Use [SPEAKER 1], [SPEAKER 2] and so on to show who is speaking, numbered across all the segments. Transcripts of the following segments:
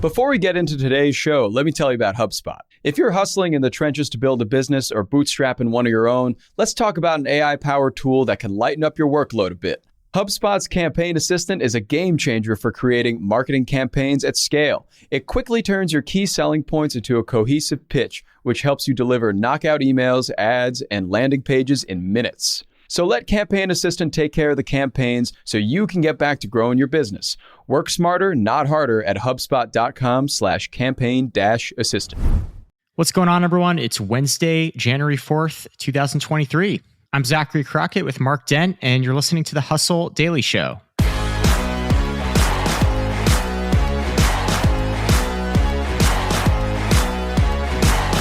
[SPEAKER 1] Before we get into today's show, let me tell you about HubSpot. If you're hustling in the trenches to build a business or bootstrapping one of your own, let's talk about an AI-powered tool that can lighten up your workload a bit. HubSpot's Campaign Assistant is a game changer for creating marketing campaigns at scale. It quickly turns your key selling points into a cohesive pitch, which helps you deliver knockout emails, ads, and landing pages in minutes. So let Campaign Assistant take care of the campaigns so you can get back to growing your business. Work smarter, not harder at HubSpot.com/campaign-assistant.
[SPEAKER 2] What's going on, everyone? It's Wednesday, January 4th, 2023. I'm Zachary Crockett with Mark Dent, and you're listening to the Hustle Daily Show.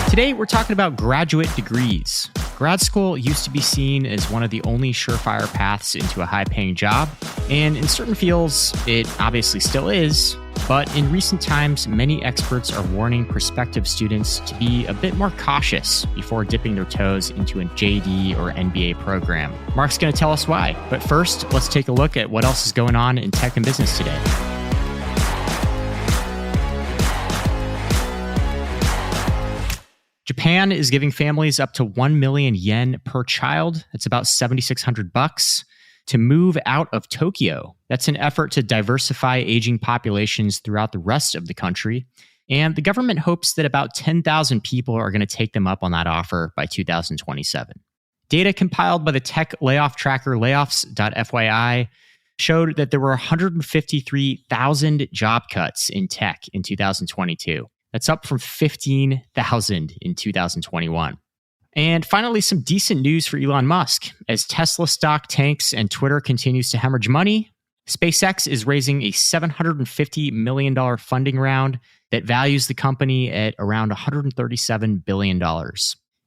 [SPEAKER 2] Today, we're talking about graduate degrees. Grad school used to be seen as one of the only surefire paths into a high-paying job, and in certain fields, it obviously still is. But in recent times, many experts are warning prospective students to be a bit more cautious before dipping their toes into a JD or MBA program. Mark's going to tell us why. But first, let's take a look at what else is going on in tech and business today. Japan is giving families up to 1 million yen per child. That's about $7,600 to move out of Tokyo. That's an effort to diversify aging populations throughout the rest of the country. And the government hopes that about 10,000 people are going to take them up on that offer by 2027. Data compiled by the tech layoff tracker layoffs.fyi showed that there were 153,000 job cuts in tech in 2022. That's up from 15,000 in 2021. And finally, some decent news for Elon Musk. As Tesla stock tanks and Twitter continues to hemorrhage money, SpaceX is raising a $750 million funding round that values the company at around $137 billion.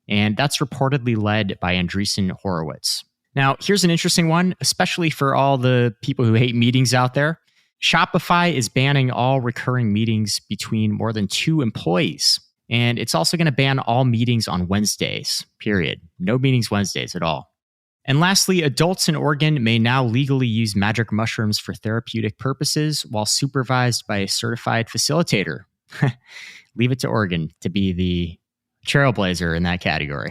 [SPEAKER 2] And that's reportedly led by Andreessen Horowitz. Now, here's an interesting one, especially for all the people who hate meetings out there. Shopify is banning all recurring meetings between more than 2 employees. And it's also going to ban all meetings on Wednesdays, period. No meetings Wednesdays at all. And lastly, adults in Oregon may now legally use magic mushrooms for therapeutic purposes while supervised by a certified facilitator. Leave it to Oregon to be the trailblazer in that category.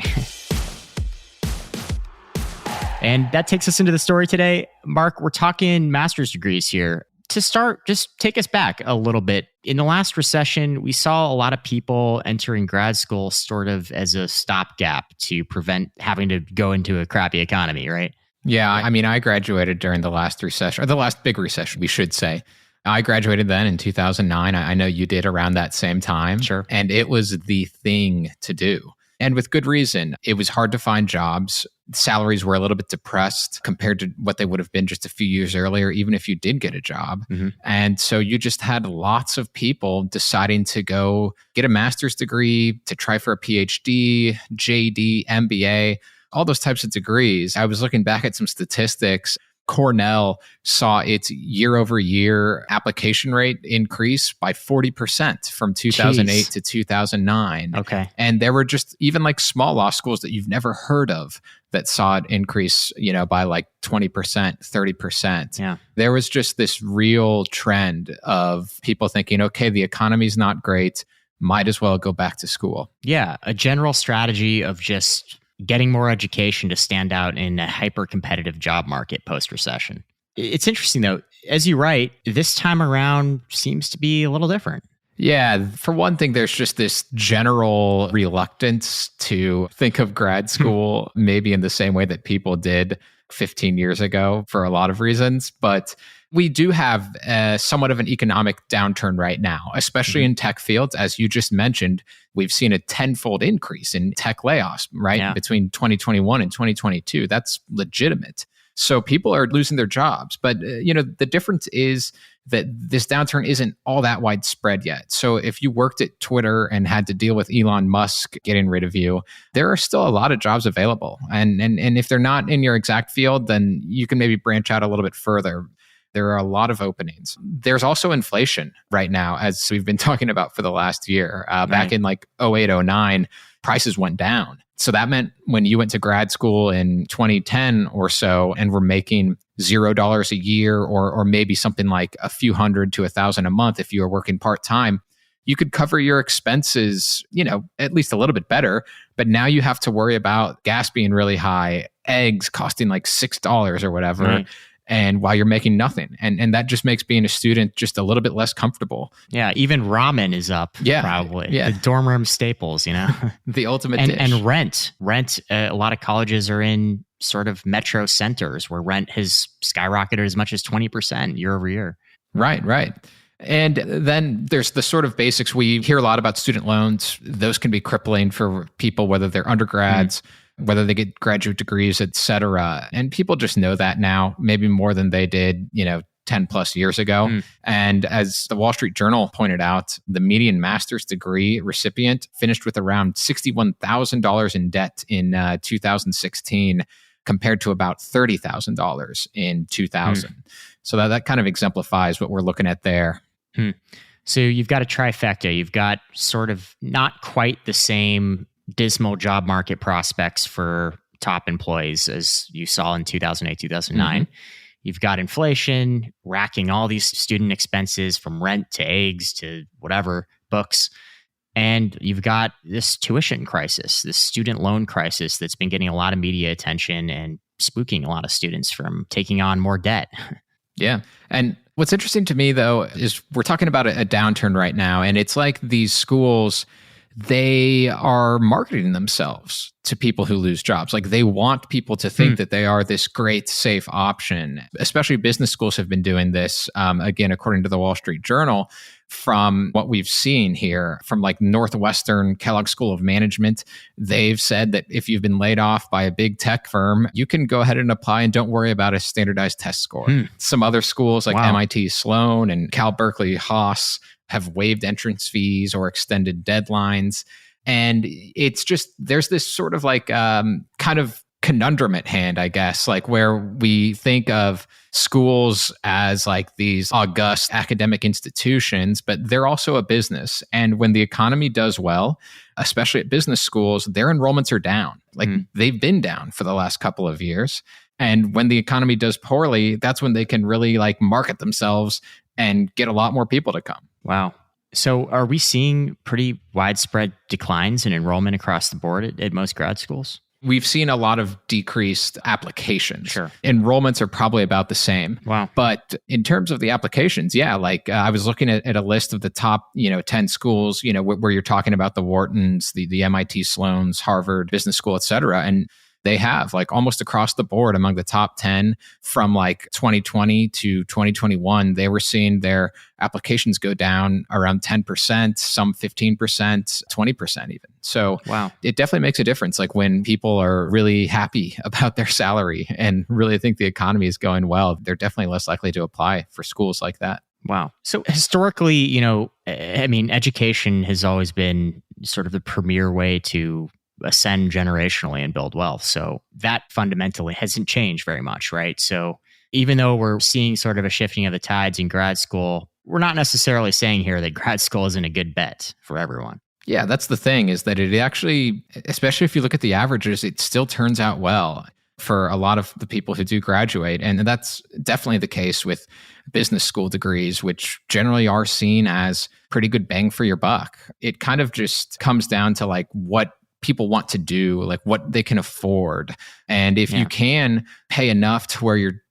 [SPEAKER 2] And that takes us into the story today. Mark, we're talking master's degrees here. To start, just take us back a little bit. In the last recession, we saw a lot of people entering grad school sort of as a stopgap to prevent having to go into a crappy economy, right?
[SPEAKER 3] Yeah, I mean, I graduated during the last recession, or the last big recession, we should say. I graduated then in 2009. I know you did around that same time.
[SPEAKER 2] Sure.
[SPEAKER 3] And it was the thing to do. And with good reason. It was hard to find jobs. Salaries were a little bit depressed compared to what they would have been just a few years earlier, even if you did get a job. Mm-hmm. And so you just had lots of people deciding to go get a master's degree, to try for a PhD, JD, MBA, all those types of degrees. I was looking back at some statistics. Cornell saw its year-over-year application rate increase by 40% from 2008 to 2009.
[SPEAKER 2] Okay.
[SPEAKER 3] And there were just even like small law schools that you've never heard of that saw it increase, by like 20%, 30%.
[SPEAKER 2] Yeah.
[SPEAKER 3] There was just this real trend of people thinking, okay, the economy's not great, might as well go back to school.
[SPEAKER 2] Yeah, a general strategy of just getting more education to stand out in a hyper-competitive job market post-recession. It's interesting, though. As you write, this time around seems to be a little different.
[SPEAKER 3] Yeah, for one thing, there's just this general reluctance to think of grad school maybe in the same way that people did 15 years ago for a lot of reasons. But we do have somewhat of an economic downturn right now, especially in tech fields. As you just mentioned, we've seen a tenfold increase in tech layoffs, right? Yeah. Between 2021 and 2022. That's legitimate. So people are losing their jobs. But, the difference is that this downturn isn't all that widespread yet. So if you worked at Twitter and had to deal with Elon Musk getting rid of you, there are still a lot of jobs available. And if they're not in your exact field, then you can maybe branch out a little bit further. There are a lot of openings. There's also inflation right now, as we've been talking about for the last year. Back in like 08, 09, prices went down. So that meant when you went to grad school in 2010 or so and were making $0 a year or maybe something like a few hundred to $1,000 a month if you were working part-time, you could cover your expenses, at least a little bit better. But now you have to worry about gas being really high, eggs costing like $6 or whatever.
[SPEAKER 2] Right.
[SPEAKER 3] And while you're making nothing. And that just makes being a student just a little bit less comfortable.
[SPEAKER 2] Yeah, even ramen is up, probably.
[SPEAKER 3] Yeah.
[SPEAKER 2] The dorm room staples,
[SPEAKER 3] The ultimate dish.
[SPEAKER 2] And rent. A lot of colleges are in sort of metro centers where rent has skyrocketed as much as 20% year over year.
[SPEAKER 3] Right. And then there's the sort of basics. We hear a lot about student loans. Those can be crippling for people, whether they're undergrads, whether they get graduate degrees, et cetera. And people just know that now, maybe more than they did, 10 plus years ago. And as the Wall Street Journal pointed out, the median master's degree recipient finished with around $61,000 in debt in 2016, compared to about $30,000 in 2000. So that kind of exemplifies what we're looking at there.
[SPEAKER 2] So you've got a trifecta. You've got sort of not quite the same dismal job market prospects for top employees as you saw in 2008, 2009. You've got inflation racking all these student expenses from rent to eggs to whatever, books. And you've got this tuition crisis, this student loan crisis that's been getting a lot of media attention and spooking a lot of students from taking on more debt.
[SPEAKER 3] Yeah. And what's interesting to me, though, is we're talking about a downturn right now. And it's like these schools, they are marketing themselves to people who lose jobs. Like they want people to think that they are this great, safe option. Especially business schools have been doing this, again, according to the Wall Street Journal, from what we've seen here from like Northwestern Kellogg School of Management. They've said that if you've been laid off by a big tech firm, you can go ahead and apply and don't worry about a standardized test score. Some other schools like MIT Sloan and Cal Berkeley Haas have waived entrance fees or extended deadlines. And it's just, there's this sort of like kind of conundrum at hand, I guess, like where we think of schools as like these august academic institutions, but they're also a business. And when the economy does well, especially at business schools, their enrollments are down. Like they've been down for the last couple of years. And when the economy does poorly, that's when they can really like market themselves and get a lot more people to come.
[SPEAKER 2] Wow. So are we seeing pretty widespread declines in enrollment across the board at most grad schools?
[SPEAKER 3] We've seen a lot of decreased applications.
[SPEAKER 2] Sure.
[SPEAKER 3] Enrollments are probably about the same.
[SPEAKER 2] Wow.
[SPEAKER 3] But in terms of the applications, like I was looking at a list of the top, 10 schools, where you're talking about the Whartons, the MIT Sloans, Harvard Business School, et cetera. And they have like almost across the board among the top 10 from like 2020 to 2021, they were seeing their applications go down around 10%, some 15%, 20% even. So
[SPEAKER 2] wow,
[SPEAKER 3] it definitely makes a difference. Like when people are really happy about their salary and really think the economy is going well, they're definitely less likely to apply for schools like that.
[SPEAKER 2] Wow. So historically, education has always been sort of the premier way to ascend generationally and build wealth. So that fundamentally hasn't changed very much, right? So even though we're seeing sort of a shifting of the tides in grad school, we're not necessarily saying here that grad school isn't a good bet for everyone.
[SPEAKER 3] Yeah, that's the thing, is that it actually, especially if you look at the averages, it still turns out well for a lot of the people who do graduate. And that's definitely the case with business school degrees, which generally are seen as pretty good bang for your buck. It kind of just comes down to like what people want to do, like what they can afford. And if you can pay enough to where you're,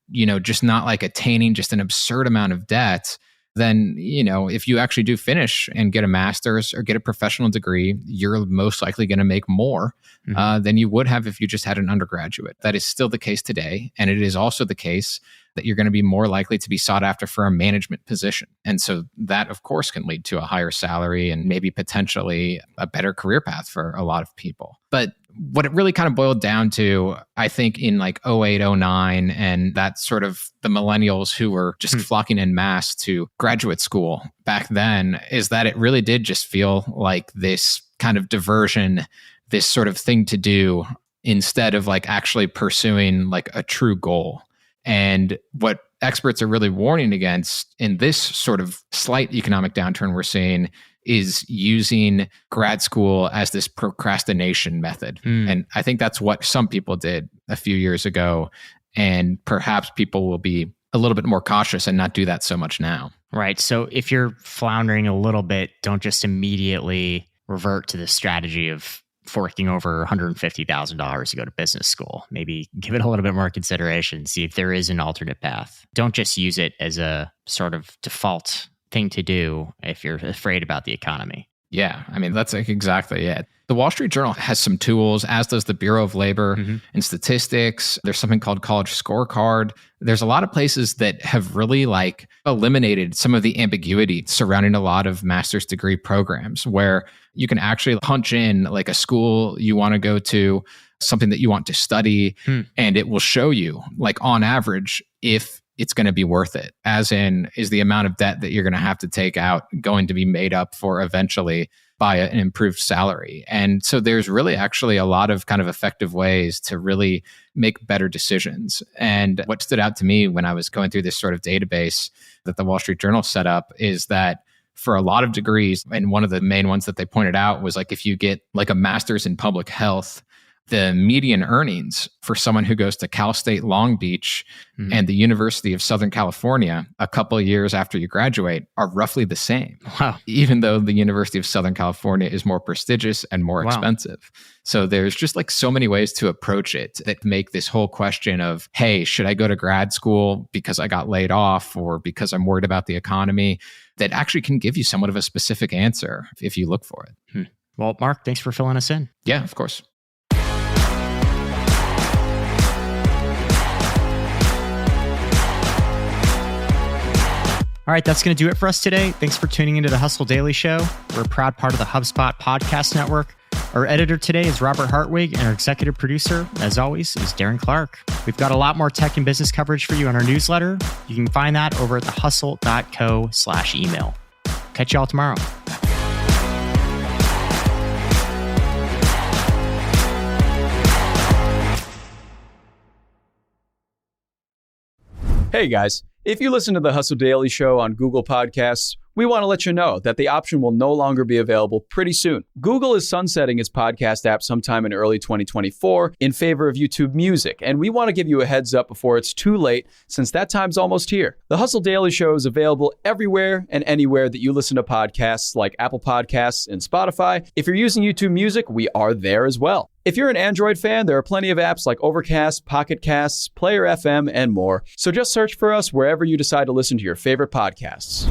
[SPEAKER 3] just not like attaining just an absurd amount of debt, then, if you actually do finish and get a master's or get a professional degree, you're most likely going to make more than you would have if you just had an undergraduate. That is still the case today. And it is also the case that you're going to be more likely to be sought after for a management position. And so that, of course, can lead to a higher salary and maybe potentially a better career path for a lot of people. But what it really kind of boiled down to, I think in like 08, 09, and that sort of the millennials who were just flocking en masse to graduate school back then, is that it really did just feel like this kind of diversion, this sort of thing to do instead of like actually pursuing like a true goal. And what experts are really warning against in this sort of slight economic downturn we're seeing is using grad school as this procrastination method. And I think that's what some people did a few years ago. And perhaps people will be a little bit more cautious and not do that so much now.
[SPEAKER 2] Right. So if you're floundering a little bit, don't just immediately revert to the strategy of forking over $150,000 to go to business school. Maybe give it a little bit more consideration, see if there is an alternate path. Don't just use it as a sort of default thing to do if you're afraid about the economy.
[SPEAKER 3] Yeah, I mean, that's like exactly it. The Wall Street Journal has some tools, as does the Bureau of Labor and Statistics. There's something called College Scorecard. There's a lot of places that have really like eliminated some of the ambiguity surrounding a lot of master's degree programs, where you can actually punch in like a school you want to go to, something that you want to study, and it will show you, like on average, if it's going to be worth it. As in, is the amount of debt that you're going to have to take out going to be made up for eventually by an improved salary? And so there's really actually a lot of kind of effective ways to really make better decisions. And what stood out to me when I was going through this sort of database that the Wall Street Journal set up is that for a lot of degrees, and one of the main ones that they pointed out was like, if you get like a master's in public health, the median earnings for someone who goes to Cal State Long Beach and the University of Southern California a couple of years after you graduate are roughly the same.
[SPEAKER 2] Wow.
[SPEAKER 3] Even though the University of Southern California is more prestigious and more expensive. So there's just like so many ways to approach it that make this whole question of, hey, should I go to grad school because I got laid off or because I'm worried about the economy, that actually can give you somewhat of a specific answer if you look for it.
[SPEAKER 2] Well, Mark, thanks for filling us in.
[SPEAKER 3] Yeah, of course.
[SPEAKER 2] All right, that's going to do it for us today. Thanks for tuning into the Hustle Daily Show. We're a proud part of the HubSpot podcast network. Our editor today is Robert Hartwig, and our executive producer, as always, is Darren Clarke. We've got a lot more tech and business coverage for you on our newsletter. You can find that over at thehustle.co/email. Catch y'all tomorrow.
[SPEAKER 1] Hey guys, if you listen to the Hustle Daily Show on Google Podcasts, we want to let you know that the option will no longer be available pretty soon. Google is sunsetting its podcast app sometime in early 2024 in favor of YouTube Music, and we want to give you a heads up before it's too late, since that time's almost here. The Hustle Daily Show is available everywhere and anywhere that you listen to podcasts, like Apple Podcasts and Spotify. If you're using YouTube Music, we are there as well. If you're an Android fan, there are plenty of apps like Overcast, Pocket Casts, Player FM, and more. So just search for us wherever you decide to listen to your favorite podcasts.